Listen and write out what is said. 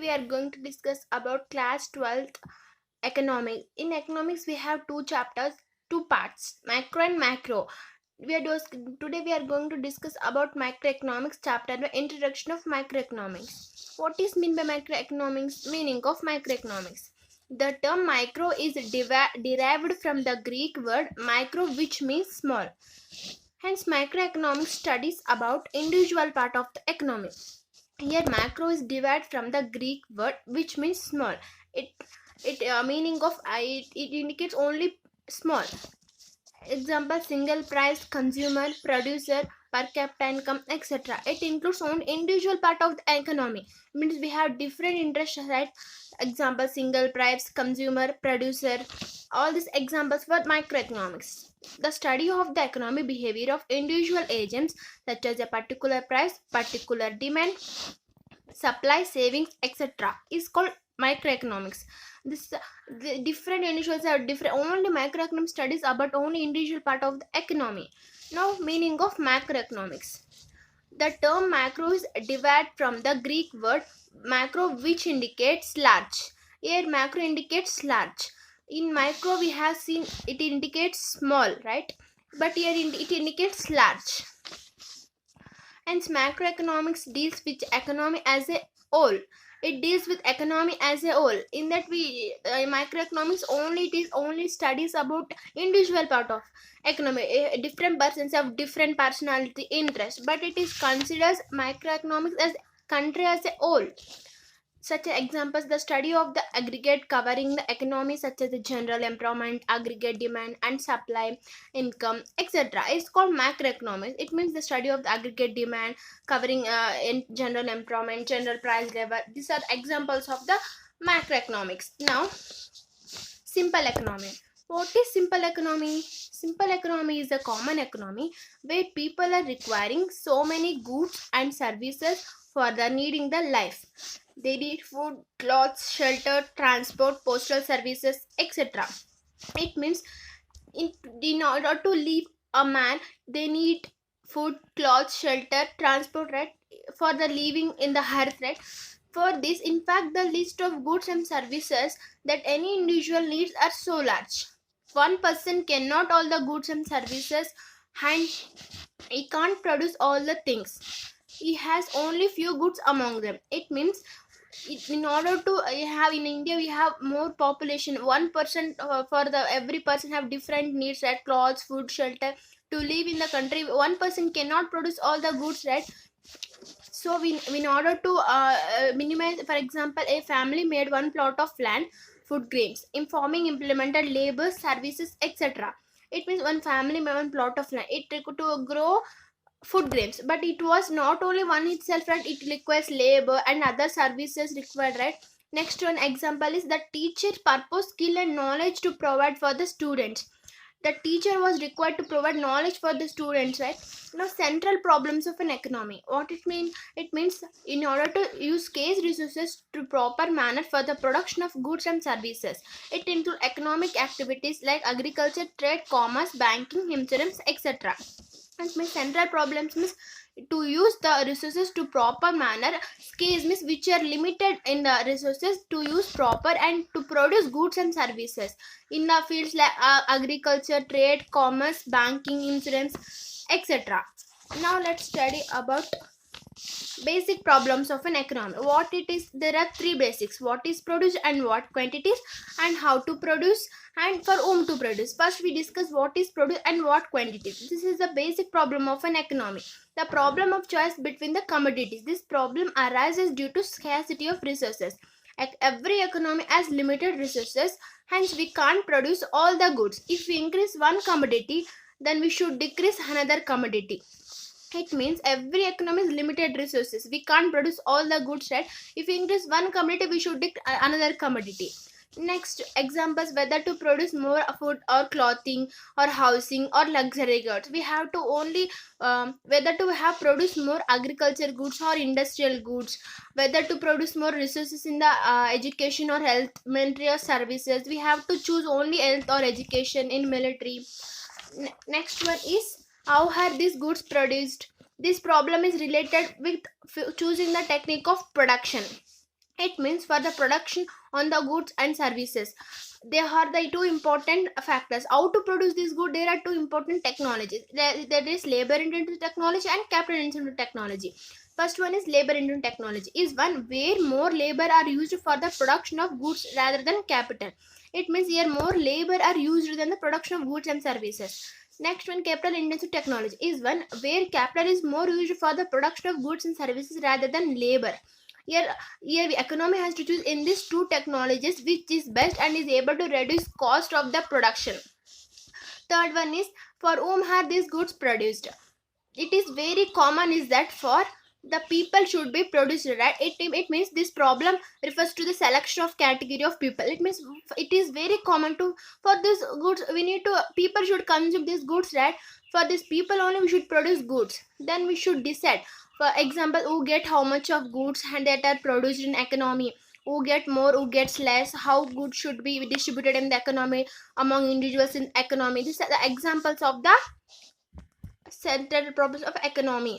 we are going to discuss about class 12th economics. In economics we have two chapters, two parts, macro and macro. Today we are going to discuss about macroeconomics chapter, the introduction of macroeconomics. What is mean by macroeconomics? Meaning of macroeconomics. The term micro is derived from the Greek word micro, which means small. Hence macroeconomics studies about individual part of the economy. Here macro is derived from the Greek word which means small. It meaning of it indicates only small. Example: single price, consumer, producer, per capita income, etc. It includes only individual part of the economy. Means we have different interests, right? Example: single price, consumer, producer. All these examples for microeconomics. The study of the economic behavior of individual agents such as a particular price, particular demand, supply, savings, etc. is called microeconomics. This the different individuals have different, only microeconomic studies about only individual part of the economy. Now meaning of macroeconomics. The term macro is derived from the Greek word macro, which indicates large. Here macro indicates large. In micro we have seen it indicates small, right? But here it indicates large. Hence macroeconomics deals with economy as a whole. It deals with economy as a whole. In that we microeconomics only, it is only studies about individual part of economy. Different persons have different personality interest, but it is considered macroeconomics as country as a whole. Such examples: the study of the aggregate covering the economy such as the general employment, aggregate demand and supply, income, etc. is called macroeconomics. It means the study of the aggregate demand covering in general employment, general price level. These are examples of the macroeconomics. Now simple economy. What is simple economy? Simple economy is a common economy where people are requiring so many goods and services for the needing the life. They need food, clothes, shelter, transport, postal services, etc. It means in order to live a man, they need food, clothes, shelter, transport, right? For the living in the earth, right? For this, in fact, the list of goods and services that any individual needs are so large. One person cannot all the goods and services, and he can't produce all the things. He has only few goods among them. It means in order to have, in India we have more population, 1% for the every person have different needs, right? Clothes, food, shelter. To live in the country, one person cannot produce all the goods, right? So we, in order to minimize, for example, a family made one plot of land, food grains, informing implemented labor, services, etc. It means one family made one plot of land, it took to grow food grains, but it was not only one itself, right? It requires labor and other services required, right? Next one example is the teacher purpose, skill and knowledge to provide for the students. The teacher was required to provide knowledge for the students, right? Now central problems of an economy. What it means? It means in order to use scarce resources to proper manner for the production of goods and services. It includes economic activities like agriculture, trade, commerce, banking, insurance, etc. And my central problems means to use the resources to proper manner. Scarce means which are limited in the resources to use proper and to produce goods and services in the fields like agriculture, trade, commerce, banking, insurance, etc. Now let's study about basic problems of an economy. What it is? There are three basics: what is produced and what quantities, and how to produce and for whom to produce. First we discuss what is produced and what quantities. This is the basic problem of an economy. The problem of choice between the commodities. This problem arises due to scarcity of resources. Every economy has limited resources, hence we can't produce all the goods. If we increase one commodity, then we should decrease another commodity. It means every economy is limited resources, we can't produce all the goods, right? If we increase one commodity, we should take another commodity. Next examples: whether to produce more food or clothing or housing or luxury goods. We have to only whether to have produce more agriculture goods or industrial goods, whether to produce more resources in the education or health, military or services. We have to choose only health or education in military. Next one is how are these goods produced. This problem is related with choosing the technique of production. It means for the production on the goods and services. They are the two important factors. How to produce this good? There are two important technologies. There is labor intensive technology and capital intensive technology. First one is labor intensive technology, is one where more labor are used for the production of goods rather than capital. It means here more labor are used than the production of goods and services. Next one, capital intensive technology, is one where capital is more used for the production of goods and services rather than labor. Here the economy has to choose in these two technologies which is best and is able to reduce cost of the production. Third one is for whom are these goods produced. It is very common is that for the people should be produced, right? It means this problem refers to the selection of category of people. It means it is very common to for this goods we need to people should consume these goods, right? For these people only we should produce goods. Then we should decide, for example, who get how much of goods and that are produced in economy, who get more, who gets less, how goods should be distributed in the economy among individuals in economy. These are the examples of the central problems of economy.